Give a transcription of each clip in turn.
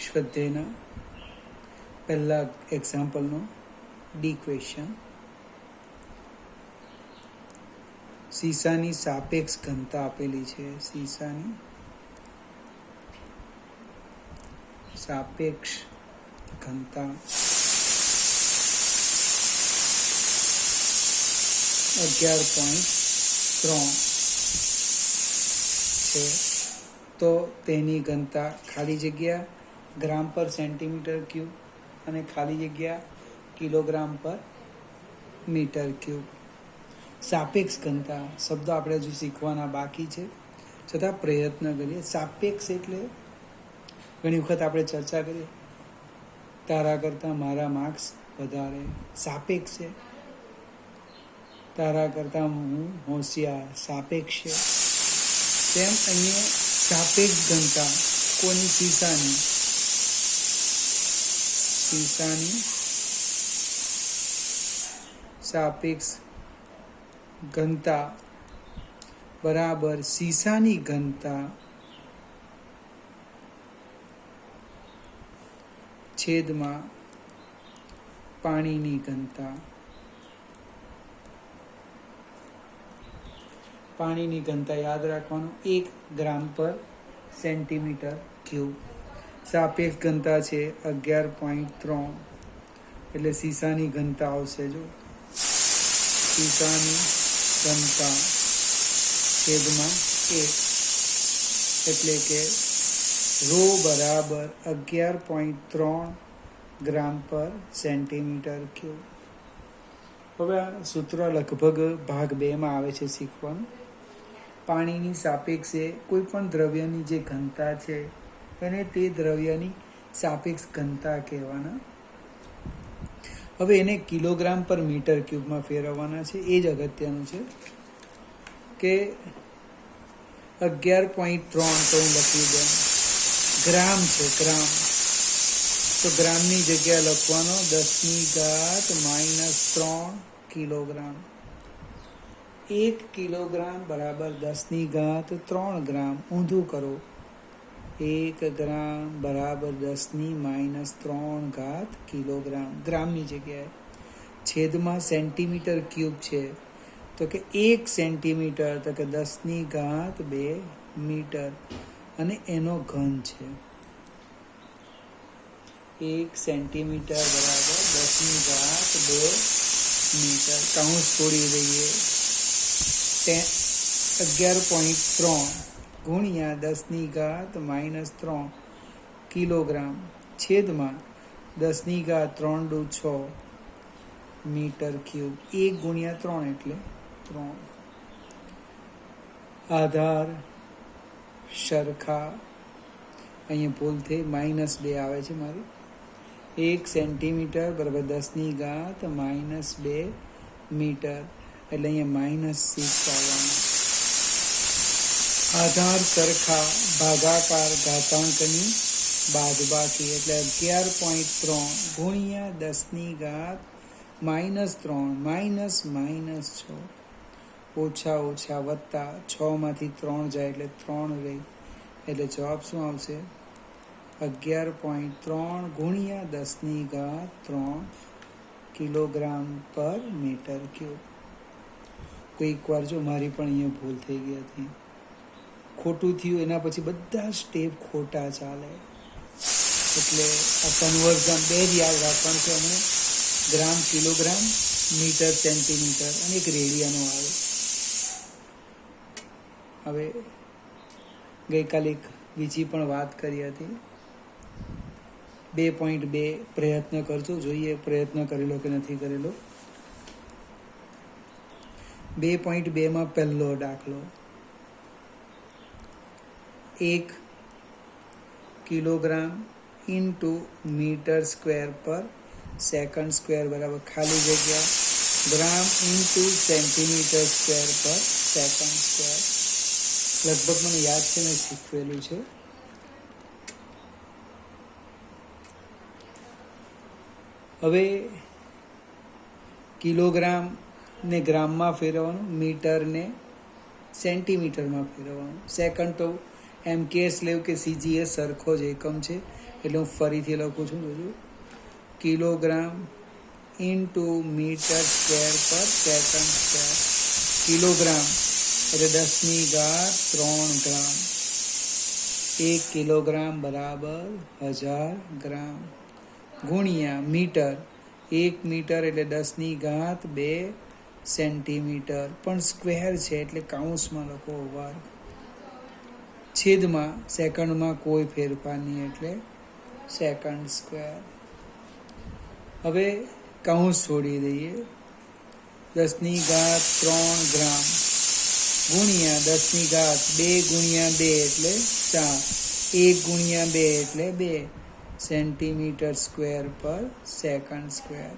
સ્વાધ્યાયના પહેલા એક્ઝામ્પલનો D question. સીસાની સાપેક્ષ ઘનતા આપેલી છે. સીસાની સાપેક્ષ ઘનતા 11.3 છે. તો તેની ઘનતા ખાલી જગ્યા ગ્રામ પર સેન્ટીમીટર ક્યુબ અને ખાલી જગ્યા કિલોગ્રામ પર મીટર ક્યુબ. સાપેક્ષ ઘનતા શબ્દો આપણે હજુ શીખવાના બાકી છે, છતાં પ્રયત્ન કરીએ. સાપેક્ષ એટલે ઘણી વખત આપણે ચર્ચા કરીએ, તારા કરતાં મારા માર્ક્સ વધારે. સાપેક્ષ છે. તારા કરતાં હું હોશિયાર. સાપેક્ષ છે. તેમ અહીંયા સાપેક્ષ ઘનતા કોની? સીસાની સાપેક્ષ ઘનતા બરાબર સીસાની ઘનતા છેદમાં પાણીની ઘનતા. પાણીની ઘનતા યાદ રાખવાનું 1 ગ્રામ પર સેન્ટીમીટર ક્યુબ. સાપેક્ષ ઘનતા છે 11.3, એટલે સીસાની ઘનતા આવશે. જો સીસાની ઘનતા છેદમાં 1, એટલે કે રો બરાબર 11.3 ગ્રામ પર સેન્ટીમીટર ક્યુબ. હવે આ સૂત્ર લગભગ ભાગ 2માં આવે છે શીખવાનું. પાણીની સાપેક્ષે કોઈ પણ દ્રવ્યની જે ઘનતા છે એને તે દ્રવ્યની સાપેક્ષ ઘનતા કહેવાના. હવે એને કિલોગ્રામ પર મીટર ક્યુબમાં ફેરવવાના છે. એ જ અગત્યનું છે કે 11.3 તો હું લખી દઉં, ગ્રામ છે. ગ્રામ તો ગ્રામની જગ્યા લખવાનો 10⁻³ કિલોગ્રામ. 1 કિલોગ્રામ બરાબર 10⁻³ ગ્રામ. ઊંધું કરો. 1 ગ્રામ બરાબર 10⁻³ કિલોગ્રામ ગ્રામની જગ્યાએ. છેદમાં સેન્ટીમીટર ક્યુબ છે, તો કે 1 સેન્ટીમીટર, તો કે 10⁻² મીટર, અને એનો ઘન છે. 1 સેન્ટીમીટર બરાબર 10⁻² મીટર. કાઉન્સ છોડી દઈએ. 11.3 ગુણ્યા 10⁻³ કિલોગ્રામ છેદમાં 10⁻³ મીટર ક્યુબ. 1 ગુણ્યા 3 એટલે 3. આધાર સરખા. અહીંયા ભૂલ થઈ, -2 આવે છે મારી. 1 સેન્ટીમીટર બરાબર 10⁻² મીટર, એટલે અહીંયા -6 આવવાનું. આધાર સરખા ભાગાકાર ઘાતાંકની બાદબાકી, એટલે 11.3 ગુણ્યા 10⁻³ -6 ઓછા ઓછા વત્તા 6માંથી 3 જાય એટલે 3 રહી, એટલે જવાબ શું આવશે? 11.3 ગુણ્યા 10⁻³ કિલોગ્રામ પર મીટર ક્યુબ. કોઈક વાર જો મારી પણ અહીંયા ભૂલ થઈ ગઈ હતી, ખોટું થયું, એના પછી બધા સ્ટેપ ખોટા ચાલે. એટલે આ કન્વર્ઝન 2 જ યાદ રાખવાનું છે અમને. ગ્રામ, કિલોગ્રામ, મીટર, સેન્ટીમીટર, અને એક રેડિયનો આવે. હવે ગઈકાલે એક બીજી પણ વાત કરી હતી. 2.2 પ્રયત્ન કરજો, જોઈએ પ્રયત્ન કરેલો કે નથી કરેલો. 2.2માં પહેલો દાખલો. 1 કિલોગ્રામ ઇન્ટુ મીટર સ્ક્વેર પર સેકન્ડ સ્ક્વેર બરાબર ખાલી જગ્યા ગ્રામ ઇન્ટુ સેન્ટીમીટર સ્ક્વેર પર સેકન્ડ સ્ક્વેર. લગભગ મને યાદ છે, મેં શીખવેલું છે. હવે કિલોગ્રામને ગ્રામમાં ફેરવવાનું, મીટરને સેન્ટીમીટરમાં ફેરવવાનું. સેકન્ડ તો એમ કેસ લેવું કે CGS સરખો જ એકમ છે, એટલે હું ફરીથી લખું છું. જોજો, કિલોગ્રામ ઇન્ટુ મીટર સ્ક્વેર પર સેકન્ડ સ્ક્વેર. કિલોગ્રામ એટલે 10³ ગ્રામ. 1 કિલોગ્રામ બરાબર 1000 ગ્રામ. ગુણ્યા મીટર, 1 મીટર એટલે 10² સેન્ટીમીટર, પણ સ્ક્વેર છે એટલે કાઉન્સમાં લખો વર્ગ. છેદમાં સેકન્ડમાં કોઈ ફેરફાર નહીં એટલે સેકન્ડ સ્ક્વેર. હવે કાઉન્સ છોડી દઈએ. 10³ ગ્રામ ગુણ્યા 10² × 2 એટલે 4. 1 × 2 એટલે 2 સેન્ટીમીટર સ્ક્વેર પર સેકન્ડ સ્ક્વેર.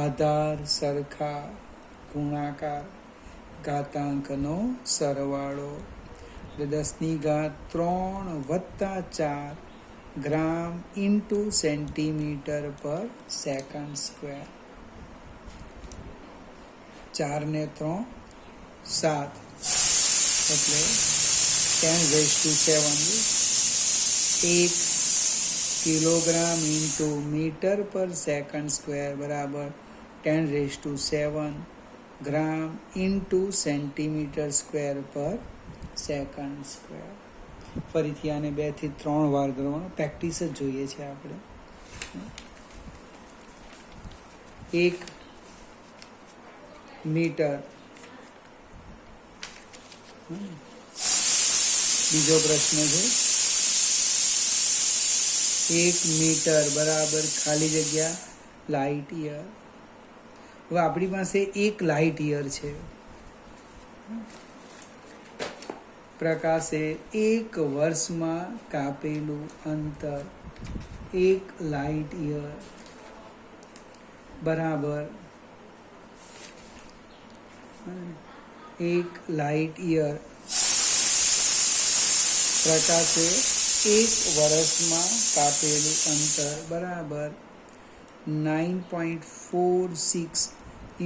આધાર સરખા, ગુણાકાર, ઘાતાંકનો સરવાળો એટલે 10³ + 4 ગ્રામ ઇન્ટુ સેન્ટીમીટર પર સેકન્ડ સ્ક્વેર. 4 ને 3 7 એટલે 10⁻⁷. 1 કિલોગ્રામ ઇન્ટુ મીટર પર સેકન્ડ સ્ક્વેર બરાબર 10⁻⁷ ગ્રામ ઇન્ટુ સેન્ટીમીટર સ્ક્વેર પર સેકન્ડ સ્ક્વેર. ફરીથી આને 2 થી 3 વાર કરવાનો, પ્રેક્ટિસ જ જોઈએ છે આપણે. 1 મીટર. બીજો પ્રશ્ન છે, 1 મીટર બરાબર ખાલી જગ્યા લાઇટ યર. હવે આપણી પાસે 1 લાઇટ યર છે. પ્રકાશે 1 વર્ષમાં કાપેલું અંતર 1 લાઇટ યર બરાબર 1 લાઇટ યર. પ્રકાશે 1 વર્ષમાં કાપેલું અંતર બરાબર 9.46 ×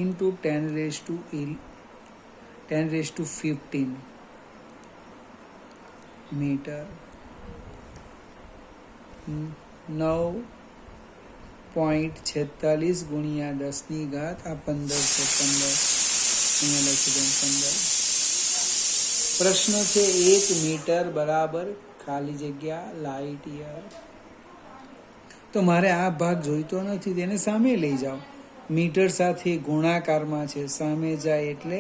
10⁻15 મીટર. 9.46 ગુણ્યા 10⁻15 આ 15 છે. 15 અહીંયા લખી દઉં 15. પ્રશ્ન છે 1 મીટર બરાબર ખાલી જગ્યા લાઇટ યર. તો મારે આ ભાગ જોઈતો નથી, તેને સામે લઈ જાઓ. મીટર સાથે ગુણાકારમાં છે, સામે જાય એટલે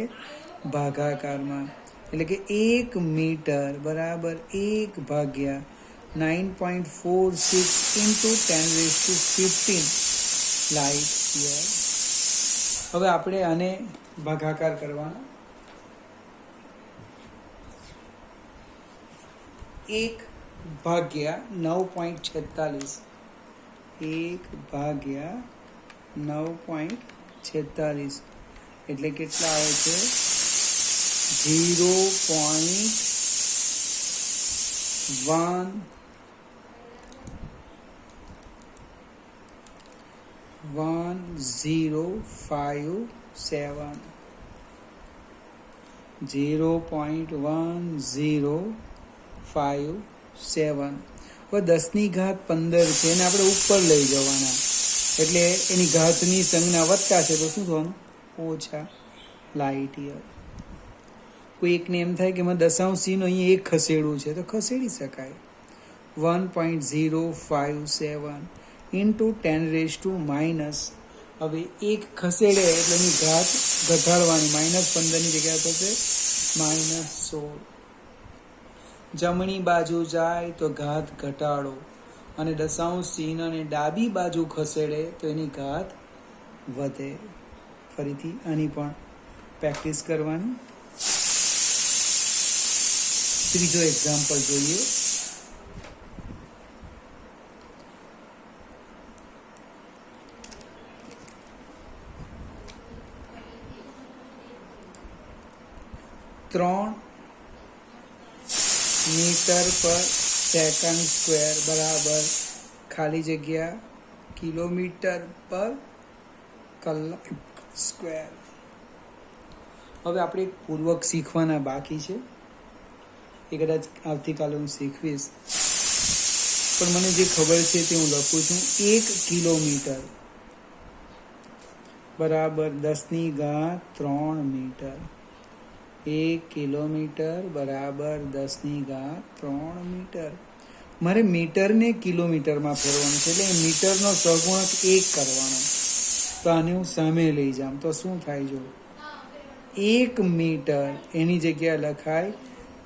ભાગાકારમાં. એટલે કે 1 મીટર બરાબર 1/9.46 × 10⁻15 લાઇટ યર. હવે આપણે આને ભાગાકાર કરવાના. 1/9.46 1/9.46 એટલે કેટલા આવે છે? 0.1057 0.1057. હવે 10⁻15 છે એને આપણે ઉપર લઈ જવાના, એટલે એની ઘાતની સંજ્ઞા વત્તા છે તો શું થવાનું? ઓછા લાઇટ યર. કોઈ એકને એમ થાય કે એમાં દશાંશનો અહીંયા 1 ખસેડવું છે તો ખસેડી શકાય. 1.057 × 10⁻⁻. હવે 1 ખસેડે એટલે એની ઘાત ઘટાડવાની, -15ની જગ્યાએ થશે -16. જમણી બાજુ જાય તો ઘાત ઘટાડો, અને દશાંશ ચિહ્નને ડાબી બાજુ ખસેડે તો એની ઘાત વધે. ફરીથી આની પણ પ્રેક્ટિસ કરવાની. ત્રીજો એક્ઝામ્પલ જોઈએ. ત્રણ મીટર પર સેકન્ડ સ્ક્વેર બરાબર ખાલી જગ્યા કિલોમીટર પર કલાક સ્ક્વેર. હવે આપણે પૂર્વક શીખવાના બાકી છે, એ કદાચ આવતીકાલે હું શીખવીશ. પણ મને જે ખબર છે તે હું લખું છું. 1 કિલોમીટર બરાબર 10³ મીટર. 1 કિલોમીટર બરાબર 10³ મીટર. મારે મીટરને કિલોમીટરમાં ફેરવાનું છે, એટલે મીટરનો સહગુણક 1 કરવાનો. તો આને હું સામે લઈ જાઉં તો શું થાય? જો 1 મીટર એની જગ્યા લખાય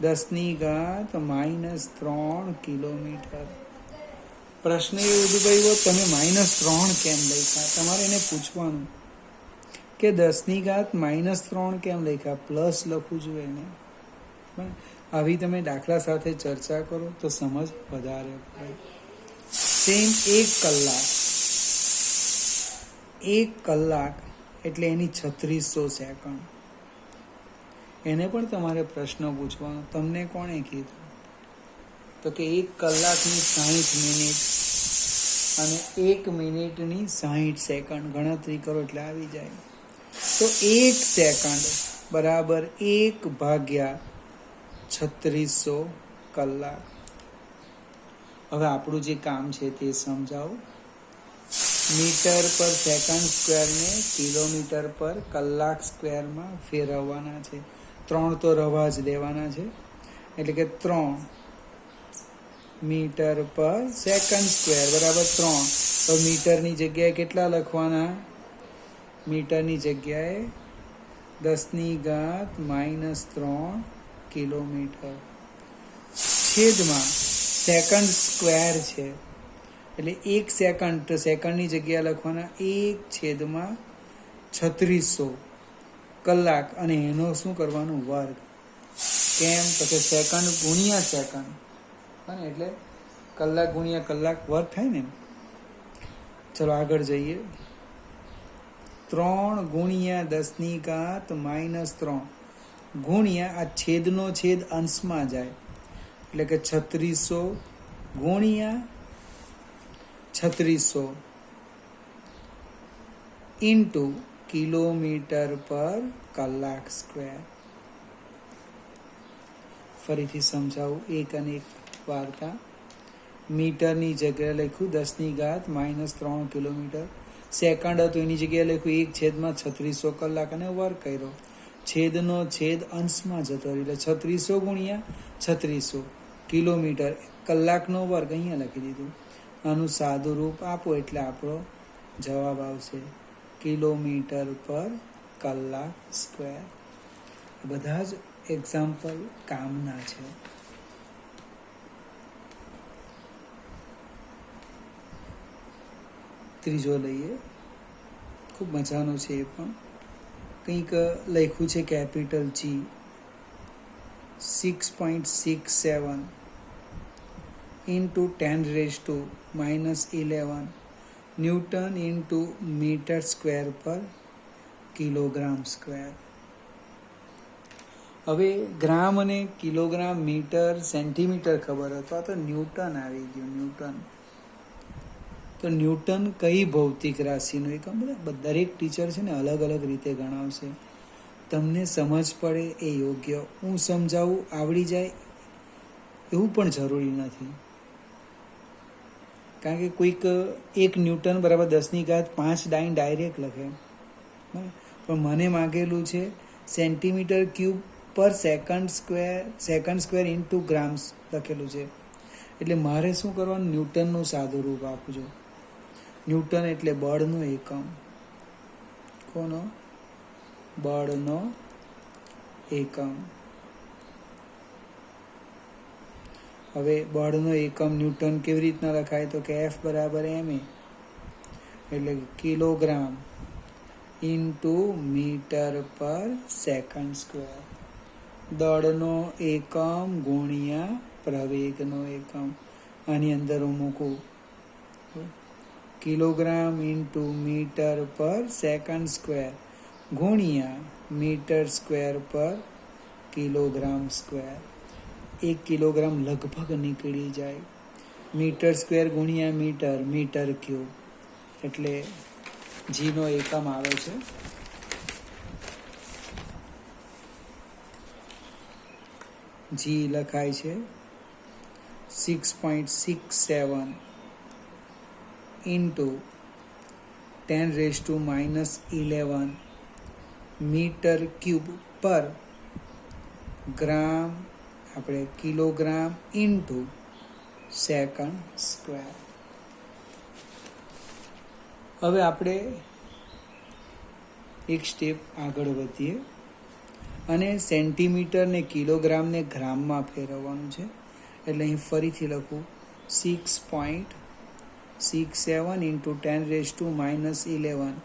10³ - 3 કિલોમીટર. પ્રશ્ન એ ઉદ્ભવ્યો, તમે -3 કેમ લખ્યા? તમારે એને પૂછવાનું કે 10³ - 3 કેમ લખ્યા? પ્લસ લખવું જોઈએ એને. આવી તમે દાખલા સાથે ચર્ચા કરો તો સમજ વધારે પડે. સેમ 1 કલાક એટલે એની 3600 સેકન્ડ. એને પણ તમારે પ્રશ્ન પૂછવાનો. તમને કોણે કીધું? તો કે 1 કલાકની 60 મિનિટ અને 1 મિનિટની 60 સેકન્ડ ગણતરી કરો એટલે આવી જાય. તો 1 સેકન્ડ બરાબર 1/3600 કલાક. હવે આપણું જે કામ છે તે સમજાવો. મીટર પર સેકન્ડ સ્ક્વેરને કિલોમીટર પર કલાક સ્ક્વેરમાં ફેરવવાના છે. 3 તો રવા જ દેવાના છે, એટલે કે 3 મીટર પર સેકન્ડ સ્ક્વેર બરાબર 3. તો મીટરની જગ્યાએ કેટલા લખવાના? મીટરની જગ્યાએ 10³ - 3 કિલોમીટર. છેદમાં સેકન્ડ સ્ક્વેર છે, એટલે 1 સેકન્ડ, તો સેકન્ડની જગ્યાએ લખવાના 1/3600 કલાક, અને એનો શું કરવાનું? વર્ગ. કેમ? તો કે સેકન્ડ ગુણ્યા સેકન્ડ, એટલે કલાક ગુણ્યા કલાક વર્ગ થાય ને. ચલો આગળ જઈએ. 3 ગુણ્યા 10³ - 3 ગુણ્યા આ છેદનો છેદ અંશમાં જાય, એટલે કે 3600 ગુણ્યા 3600 ઇન્ટુ કિલોમીટર પર કલાક સ્ક્વેર. ફરીથી સમજાવું એક અને એક વાર્તા. મીટરની જગ્યાએ લખ્યું 10³ - 3 કિલોમીટર. સેકન્ડ હતું એની જગ્યાએ લખ્યું 1/3600 કલાક અને વર્ગ કર્યો. છેદનો છેદ અંશમાં જતો એટલે 3600 ગુણ્યા 3600 કિલોમીટર, કલાકનો વર્ગ અહીંયા લખી દીધું. આનું સાદું રૂપ આપો એટલે આપણો જવાબ આવશે કિલોમીટર પર કલાક સ્ક્વેર. બધા જ એક્ઝામ્પલ કામના છે. ત્રીજો લઈએ, ખૂબ મજાનો છે. એ પણ કંઈક લખ્યું છે capital G. 6.67 into 10⁻⁻11 newton into metre square per kilogram square. હવે ગ્રામ અને કિલોગ્રામ, મીટર, સેન્ટીમીટર ખબર હતો, આ તો ન્યૂટન આવી ગયું. ન્યૂટન તો ન્યૂટન કઈ ભૌતિક રાશિનું એકમ? દરેક ટીચર છે ને અલગ અલગ રીતે ગણાવશે. તમને સમજ પડે એ યોગ્ય. હું સમજાવું આવડી જાય એવું પણ જરૂરી નથી, કારણ કે કોઈક 1 ન્યૂટન બરાબર 10⁵ ડાયરેક્ટ લખે, પણ મને માગેલું છે સેન્ટીમીટર ક્યુબ પર સેકન્ડ સ્ક્વેર ઇન્ટુ ગ્રામ્સ લખેલું છે. એટલે મારે શું કરવાનું? ન્યૂટનનું સાદું રૂપ આપજો. ન્યૂટન એટલે બળનો એકમ. કોનો? બળનો એકમ. હવે બળનો એકમ ન્યૂટન કેવી રીતના લખાય? તો કે F બરાબર ma, એટલે કિલોગ્રામ ઇન્ટુ મીટર પર સેકન્ડ સ્ક્વેર. દળનો એકમ ગુણ્યા પ્રવેગનો એકમ. આની અંદર હું મૂકું કિલોગ્રામ ઇન્ટુ મીટર પર સેકન્ડ સ્ક્વેર ગુણ્યા metre square per kilogram square. 1 kilogram લગભગ નીકળી જાય. મીટર સ્ક્વેર ગુણ્યા મીટર, મીટર ક્યુબ, એટલે Gનો એકમ આવે છે G લખાય છે 6.67 into 10⁻⁻11 મીટર ક્યુબ પર ગ્રામ આપણે કિલોગ્રામ ઇન્ટુ સેકન્ડ સ્ક્વેર. હવે આપણે એક સ્ટેપ આગળ વધીએ અને સેન્ટીમીટર ને કિલોગ્રામને ગ્રામમાં ફેરવવાનું છે. એટલે અહીં ફરીથી લખું 6.67 into 10⁻⁻11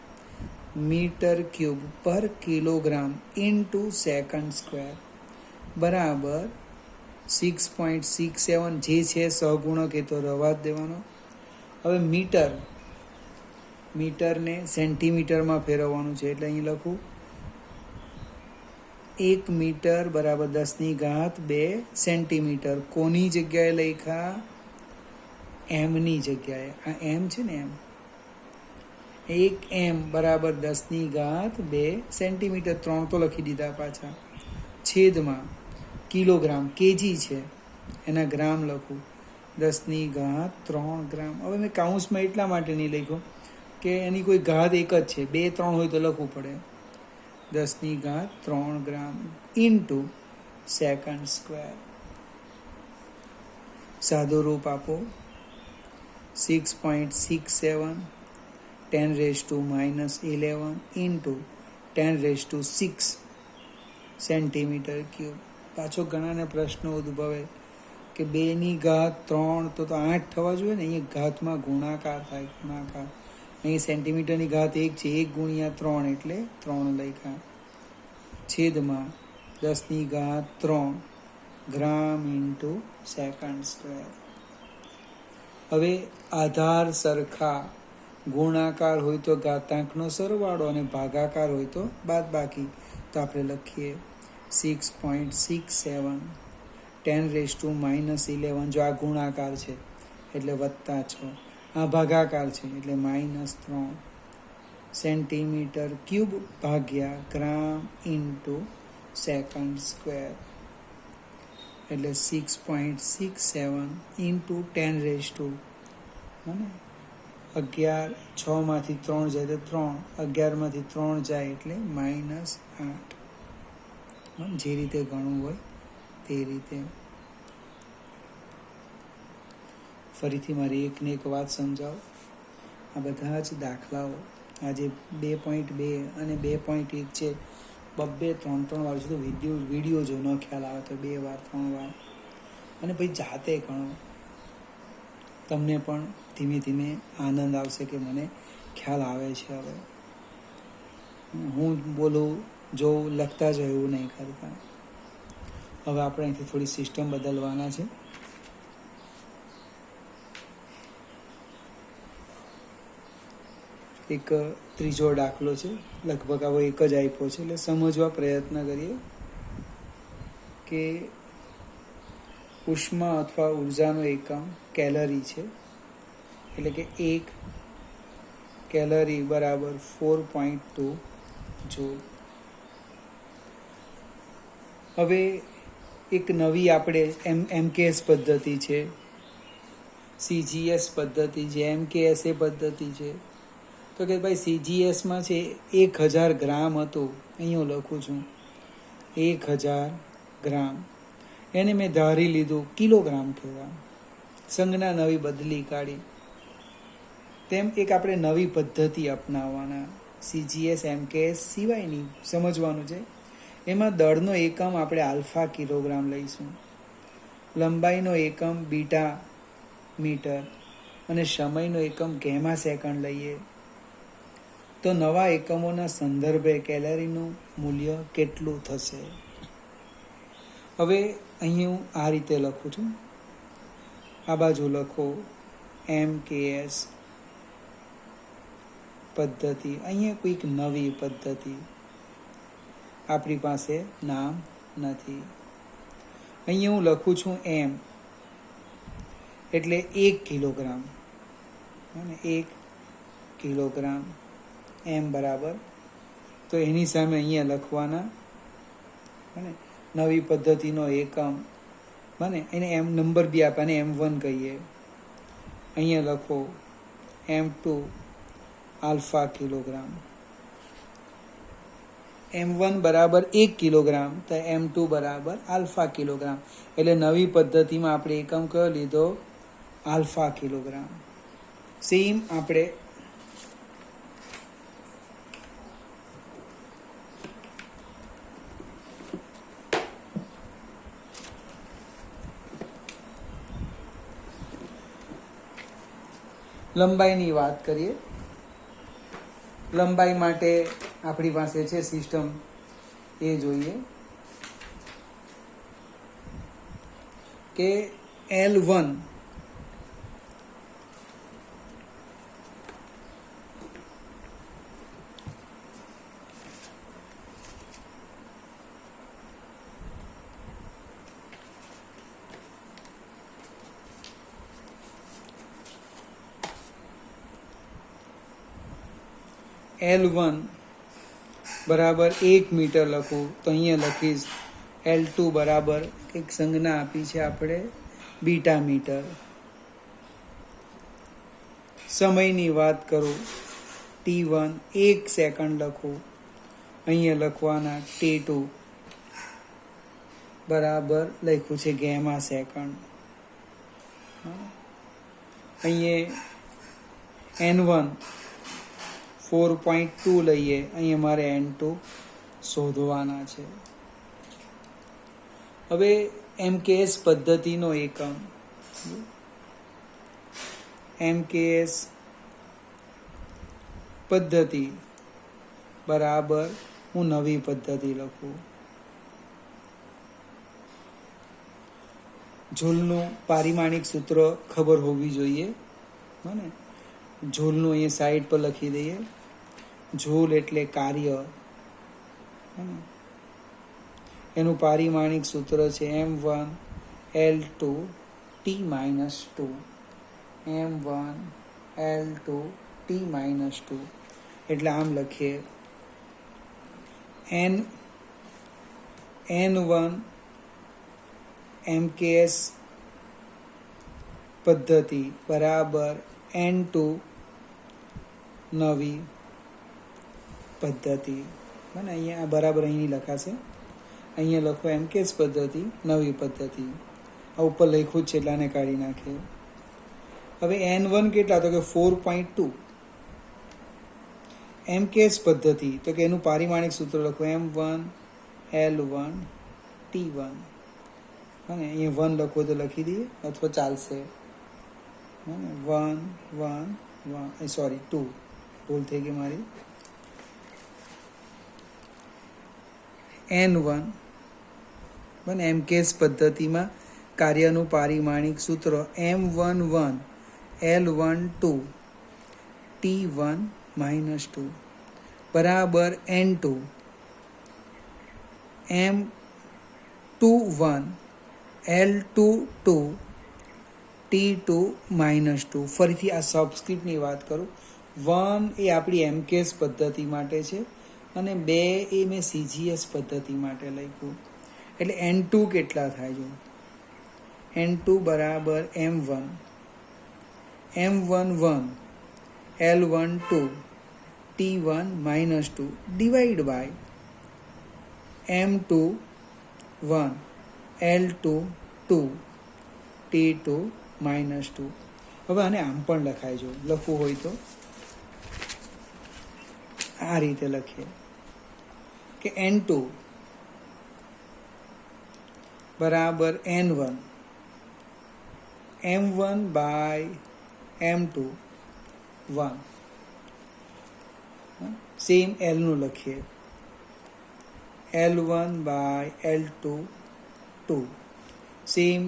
મીટર ક્યુબ પર કિલોગ્રામ ઇન્ટુ સેકન્ડ સ્ક્વેર બરાબર 6.67 જે છે સહગુણક એ તો રવા જ દેવાનો. હવે મીટરને સેન્ટીમીટરમાં ફેરવવાનું છે. એટલે અહીં લખું 1 મીટર બરાબર 10⁻2 સેન્ટીમીટર. કોની જગ્યાએ લખ્યા? એમની જગ્યાએ. આ એમ છે ને, એમ 1 એમ બરાબર 10⁻2 સેન્ટીમીટર. 3 તો લખી દીધા પાછા. છેદમાં કિલોગ્રામ, કેજી છે એના ગ્રામ લખું 10⁻3 ગ્રામ. હવે મેં કાઉન્સમાં એટલા માટે નહીં લખ્યું કે એની કોઈ ઘાત એક જ છે, 2 3 હોય તો લખવું પડે. 10⁻3 ગ્રામ ઇન્ટુ સેકન્ડ સ્ક્વેર. સાદો રૂપ આપો 6.67 10⁻⁻11 ઇન્ટુ 10⁻6 સેન્ટીમીટર ક્યુબ. પાછો ઘણાને પ્રશ્નો ઉદ્ભવે કે 2⁻3 તો 8 થવા જોઈએ ને, અહીંયા ઘાતમાં ગુણાકાર થાય, ગુણાકાર. અહીં સેન્ટીમીટરની ઘાત 1 છે, 1 × 3 એટલે 3 લખ્યા. છેદમાં 10⁻3 ગ્રામ ઇન્ટુ સેકન્ડ સ્ક્વેર. હવે આધાર સરખા, ગુણાકાર હોય તો ઘાતાંકનો સરવાળો અને ભાગાકાર હોય તો બાદબાકી. તો આપણે લખીએ 6.67 10⁻⁻11. જો આ ગુણાકાર છે એટલે +6, આ ભાગાકાર છે એટલે -3 સેન્ટીમીટર ક્યુબ ભાગ્યા ગ્રામ ઇન્ટુ સેકન્ડ સ્ક્વેર. એટલે 6.67 ઇન્ટુ 10⁻11. 6 માંથી 3 જાય તો 3, 11 માંથી 3 જાય એટલે -8. જે રીતે ગણવું હોય તે રીતે. ફરીથી મારી એકને એક વાત સમજાવો. આ બધા જ દાખલાઓ આજે 2.2 અને 2.1 છે, 2-3 વાર સુધી વિડીયો જો ન ખ્યાલ આવે તો 2 વાર 3 વાર અને પછી જાતે ગણો. તમને પણ ધીમે ધીમે આનંદ આવશે કે મને ખ્યાલ આવે છે. હવે હું બોલું જો લખતા જ એવું નહીં કરતા. હવે આપણે અહીંથી થોડી સિસ્ટમ બદલવાના છે. એક ત્રીજો દાખલો છે, લગભગ આવો એક જ આપ્યો છે, એટલે સમજવા પ્રયત્ન કરીએ કે ઉષ્મા અથવા ઉર્જાનો એકમ કેલરી છે. એટલે કે 1 કેલરી બરાબર 4.2 જૂલ. હવે એક નવી આપણે MKS પદ્ધતિ છે, CGS પદ્ધતિ છે, MKSA પદ્ધતિ છે. તો કે ભાઈ CGSમાં છે 1000 ગ્રામ હતું, અહીં હું લખું છું 1000 ગ્રામ. એને મેં ધારી લીધું કિલોગ્રામ કહેવા, સંજ્ઞા નવી બદલી કાઢી. તેમ એક આપણે નવી પદ્ધતિ અપનાવવાના, CGS MKS સિવાયની સમજવાનું છે. એમાં દળનો એકમ આપણે આલ્ફા કિલોગ્રામ લઈશું, લંબાઈનો એકમ બીટા મીટર અને સમયનો એકમ ગેમા સેકન્ડ લઈએ. તો નવા એકમોના સંદર્ભે કેલરીનું મૂલ્ય કેટલું થશે? હવે અહીં હું આ રીતે લખું છું, આ બાજુ લખો MKS પદ્ધતિ. અહીંયા કોઈક નવી પદ્ધતિ, આપણી પાસે નામ નથી. અહીંયા હું લખું છું M એટલે 1 કિલોગ્રામ, 1 કિલોગ્રામ M બરાબર. તો એની સામે અહીંયા લખવાના નવી પદ્ધતિનો એકમ બને એને એમ નંબર બી આપે અને M1 કહીએ. અહીંયા લખો M2 આલ્ફા કિલોગ્રામ. M1 બરાબર 1 કિલોગ્રામ તો M2 બરાબર આલ્ફા કિલોગ્રામ. એટલે નવી પદ્ધતિમાં આપણે એકમ કયો લીધો? Alpha kilogram. સેમ આપણે લંબાઈની વાત કરીએ. લંબાઈ માટે આપણી પાસે છે સિસ્ટમ, એ જોઈએ કે L1 બરાબર 1 મીટર લખું તો અહીંયા લખીશ L2 બરાબર કંઈક સંજ્ઞા આપી છે આપણે બીટા મીટર. સમયની વાત કરું T1 1 સેકન્ડ લખું, અહીંયા લખવાના T2 બરાબર લખ્યું છે ગેમા સેકન્ડ. અહીંયા N1 4.2 લઈએ, અહીંયા મારે N2 શોધવાના છે. હવે MKS પદ્ધતિનો એકમ, MKS પદ્ધતિ બરાબર હું નવી પદ્ધતિ લખું. ઝૂલનું પારિમાણિક સૂત્ર ખબર હોવી જોઈએ. ને ઝૂલનું અહીંયા સાઈડ પર લખી દઈએ. ઝૂલ એટલે કાર્ય, એનું પારિમાણિક સૂત્ર છે M1 L2 T-2. M1 L2 T-2 એટલે આમ લખીએ N1 MKS પદ્ધતિ બરાબર N2 નવી પદ્ધતિ. અને અહીંયા બરાબર અહીંની લખાશે, અહીંયા લખો MKS પદ્ધતિ નવી પદ્ધતિ. આ ઉપર લખ્યું જ છે એટલે આને કાઢી નાખીએ. હવે N1 કેટલા? તો કે 4.2. MKS પદ્ધતિ તો કે એનું પારિમાણિક સૂત્ર લખો M1 L1 T1. અને અહીંયા 1 લખો તો લખી દઈએ અથવા ચાલશે. 2 ભૂલ થઈ ગઈ મારી. N1 MKS પદ્ધતિમાં કાર્યનું પારિમાણિક સૂત્ર M11 L12 T1-2 બરાબર N2 M21 L22 T2-2. ફરીથી આ સબસ્ક્રિપ્ટની વાત કરું. 1 એ આપણી MKS પદ્ધતિ માટે છે અને 2 એ મેં CGS પદ્ધતિ માટે લખ્યું. એટલે N2 કેટલા થાય છે? N2 બરાબર M1 M11 L12 T1-2 divide by M21 L22 T2-2. હવે આને આમ પણ લખાય, જો લખવું હોય તો આ રીતે લખીએ કે N2 બરાબર N1 M1 by M2 1. Same Lનું લખીએ L1 by L2 2. Same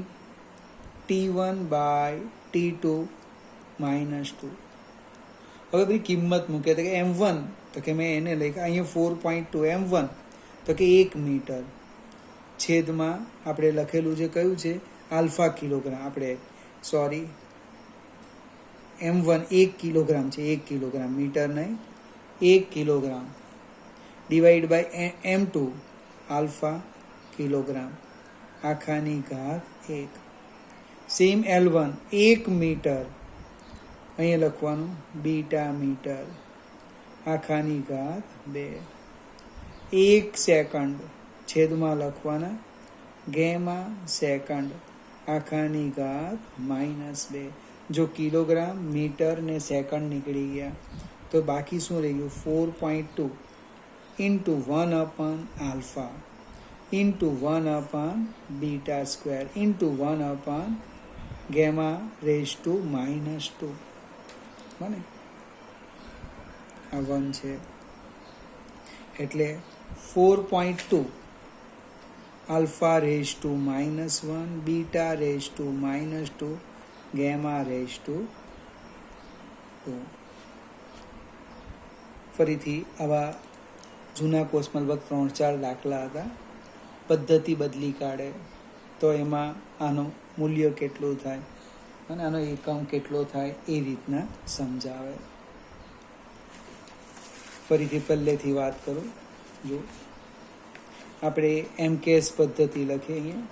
T1 by T2-2. હવે બધી કિંમત મૂકે તો કે M1 તો કે મેં એને લખ્યા અહીંયા 4.2 M1 તો કે 1 મીટર છેદમાં આપણે લખેલું છે કયું છે? Alpha kilogram. આપણે M1 1 કિલોગ્રામ છે, 1 કિલોગ્રામ, મીટર નહીં, 1 kilogram divide by M2 alpha kilogram આખાની ઘાત 1. સેમ L1 1 મીટર, અહીંયા લખવાનું બીટા મીટર આખાની ઘાત 2. 1 સેકન્ડ છેદમાં લખવાના ગેમા સેકન્ડ આખાની ઘાત -2. જો કિલોગ્રામ મીટર ને સેકન્ડ નીકળી ગયા તો બાકી શું રહી ગયું? 4.2 ઇન્ટુ 1/α ઇન્ટુ 1/β² ઇન્ટુ 1/γ⁻². બને આ 1 છે એટલે 4.2 α⁻1 β⁻2 γ⁻2. ફરીથી આવા જૂના કોર્સમાં લગભગ 3-4 દાખલા હતા. પદ્ધતિ બદલી કાઢે તો એમાં આનું મૂલ્ય કેટલું થાય અને આનો એકમ કેટલો થાય એ રીતના સમજાવે. ફરીથી પહેલેથી વાત કરું. જો આપણે MKS પદ્ધતિ લખીએ, અહીંયા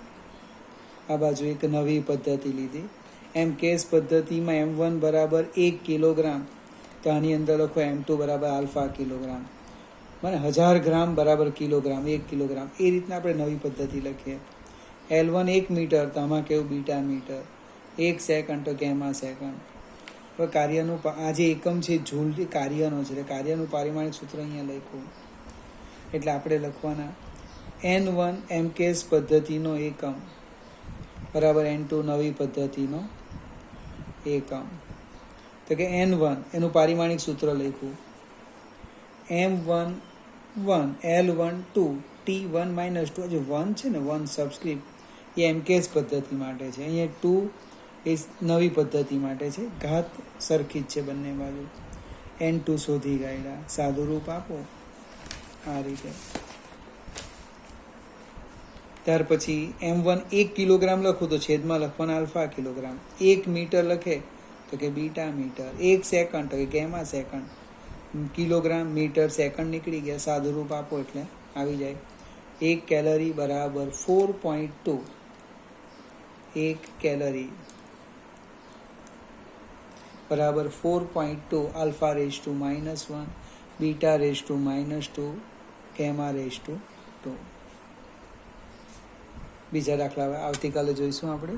આ બાજુ એક નવી પદ્ધતિ લીધી. MKS પદ્ધતિમાં M1 બરાબર 1 કિલોગ્રામ, તો આની અંદર લખો M2 બરાબર આલ્ફા કિલોગ્રામ, મને 1000 ગ્રામ બરાબર કિલોગ્રામ, 1 કિલોગ્રામ. એ રીતના આપણે નવી પદ્ધતિ લખીએ. L1 1 મીટર, તો આમાં કેવું બીટા મીટર. 1 સેકન્ડ તો ગેમા સેકન્ડ. હવે કાર્યનું આ જે એકમ છે જૂલ કાર્યનો છે, એટલે કાર્યનું પારિમાણિક સૂત્ર અહીંયા લખ્યું. એટલે આપણે લખવાના N1 MKS પદ્ધતિનો એકમ બરાબર N2 નવી પદ્ધતિનો એકમ. તો કે N1 એનું પારિમાણિક સૂત્ર લખ્યું M1 1 L1 2 T1 - 2. જે 1 છે ને 1 સબસ્ક્રિપ્ટ એ MKS પદ્ધતિ માટે છે, અહીંયા 2 એ નવી પદ્ધતિ માટે છે. ઘાત સરખી જ છે બંને બાજુ. N2 શોધી કાઢ્યા. સાદું રૂપ આપો આ રીતે. ત્યાર પછી M1 1 કિલોગ્રામ લખું તો છેદમાં લખવાના આલ્ફા કિલોગ્રામ. 1 મીટર લખે તો કે બીટા મીટર. 1 સેકન્ડ તો કે ગેમા સેકન્ડ. કિલોગ્રામ મીટર સેકન્ડ નીકળી ગયા. સાદું રૂપ આપો એટલે આવી જાય. 1 કેલરી બરાબર 4.2. 1 કેલરી બરાબર 4.2 α⁻1 β⁻2 γ⁻2. બીજા દાખલા આવતીકાલે જોઈશું આપણે.